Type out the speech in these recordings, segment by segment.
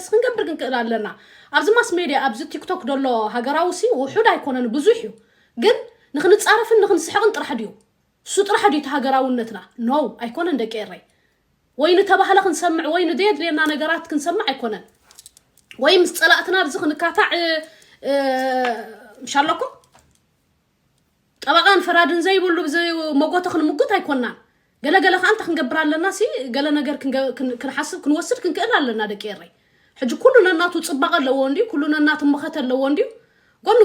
كنقلس كنقبر كنقل لنا ابز ماس ميديا ابز تيك توك دولو هاغراوسي وحود ايكونن بزحيو ግን ንኽንጻረፍን ንኽንስሕቕን ጥራሕ ድዩ እሱ ጥራሕ ድዩ ተሃገራውነትና ኖ ኣይኮነን ደቀረይ ወይ ንተባህለ ክንሰምዕ ወይ ንደድ ለና ነገራት ክንሰምዕ ኣይኮነን ወይ ምስ ጸላእትና ብዚ ክንካታዕ ምሻለኩም ጠበቃን ፈራድን ዘይብሉ ብዚ መጎተ ክንምጉት ኣይኮናን ገለገለ ኻንተ ክንገብር ኣለና ሲ ገለ ነገር ክንሓስብ ክንወስድ ክንክእል ኣለና ደቀረይ ሕጂ ኩሉ ነናቱ ጽባቀ ኣለዎ እንዲ ኩሉ ነናቱ መኸተ ኣለዎ እንዲ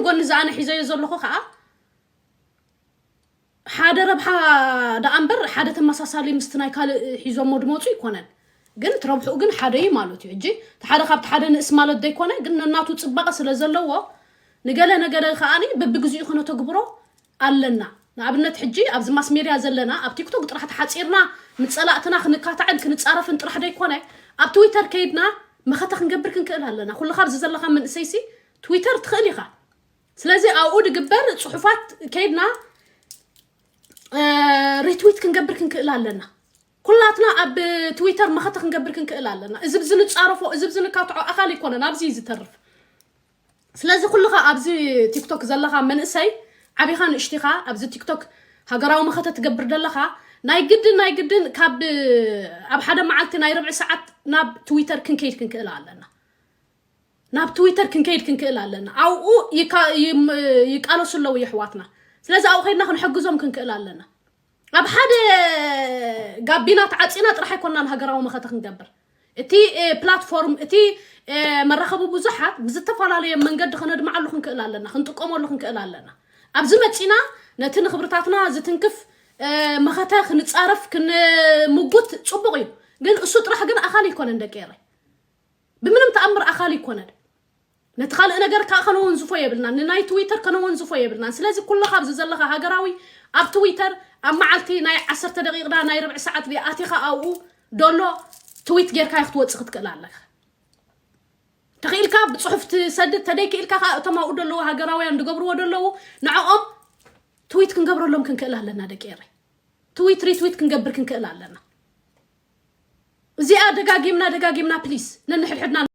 ጎን ዛነ ሒዘዮ ዘለኹ ከዓ ሓደ ረብሓ ዳኣምበር ሓደ ተመሳሳሊ ምስትናይ ካል ሒዞም ድሞፁ ይኮነን ግን ትረብሑ ግን ሓደ ማለት እዩ እጂ ሓደ ካብቲ ሓደ ንእስ ማለት ደይኮነ ግን ነናቱ ጽባቀ ስለ ዘለዎ ንገለ ነገለ ከኣኒ በብግዚኡ ኾነ ተግብሮ ኣለና ንኣብነት ሕጂ ኣብዚ ማስ ሜድያ ዘለና ኣብ ቲክቶክ ጥራሕ ተሓፂርና ምጸላእትና ክንካታዕን ክንጻረፍን ጥራሕ ደይኮነ ኣብ ትዊተር ከይድና መኸተ ክንገብር ክንክእል ኣለና ኩሉ ካብ ዘለኻ መንእሰይሲ ትዊተር ትኽእል ኢኻ ስለዚህ ኣውኡ ድግበር ጽሑፋት ከይድና ريتويت كنقبر كنكእል ኣለና ኩላትና ኣብ ትዊተር መኸተ ክንገብር ክንክእል ኣለና እዚ ብዝን ጻረፎ እዚ ብዝን ካትዖ ኣኻሊ ኮነና ኣብዚ ዝተርፍ ስለዚ ኩሉኻ ኣብዚ ቲክቶክ ዘለኻ መንእሰይ ዓቢኻን እሽቲኻ ኣብዚ ቲክቶክ ሃገራዊ መኸተ ትገብር ደለኻ ናይ ግድን ካብ ኣብ ሓደ መዓልቲ ናይ ረብዕ ሰዓት ናብ ትዊተር ክንከይድ ክንክእል ኣለና ናብ ትዊተር ክንከይድ ክንክእል ኣለና ኣውኡ ይቃለሱ ኣለዉ ይሕዋትና ስለዚህ ኣው ኸይድና ክንሕግዞም ክንክእል ኣለና ኣብ ሓደ ጋቢና ተዓጺና ጥራሕ ኣይኮንናን ሃገራዊ መኸተ ክንገብር እቲ ፕላትፎርም እቲ መራኸቡ ብዙሓት ብዝተፈላለየ መንገዲ ክነድምዓሉ ክንክእል ኣለና ክንጥቀመሉ ክንክእል ኣለና ኣብዚ መጪና ነቲ ንኽብርታትና ዝትንክፍ መኸተ ክንጻረፍ ክንምጉት ጽቡቕ እዩ ግን እሱ ጥራሕ ግን ኣኻሊ ይኮነን ደቀረይ ብምንም ተኣምር ኣኻሊ ይኮነን نتخال أنا جرك أخنون زفاية بلنا ناي تويتر كانون زفاية بلنا سلازي كل خبز زلها هجراوي أب تويتر أما عالتي ناي 10 دقيقة ناي ربع ساعة بيأتيخا أو دولو تويت جرك يخطوط سخط كلالك تخيل كاب صحف تسدد تديك إلك تما ودولو هجراوي عند قبرو ودولو نعم تويت كن قبرو لهم كن كلها لنا دكيري تويت ريتويت كن قبر كن كلها لنا زي دقاقيمنا بليس ننحل حدنا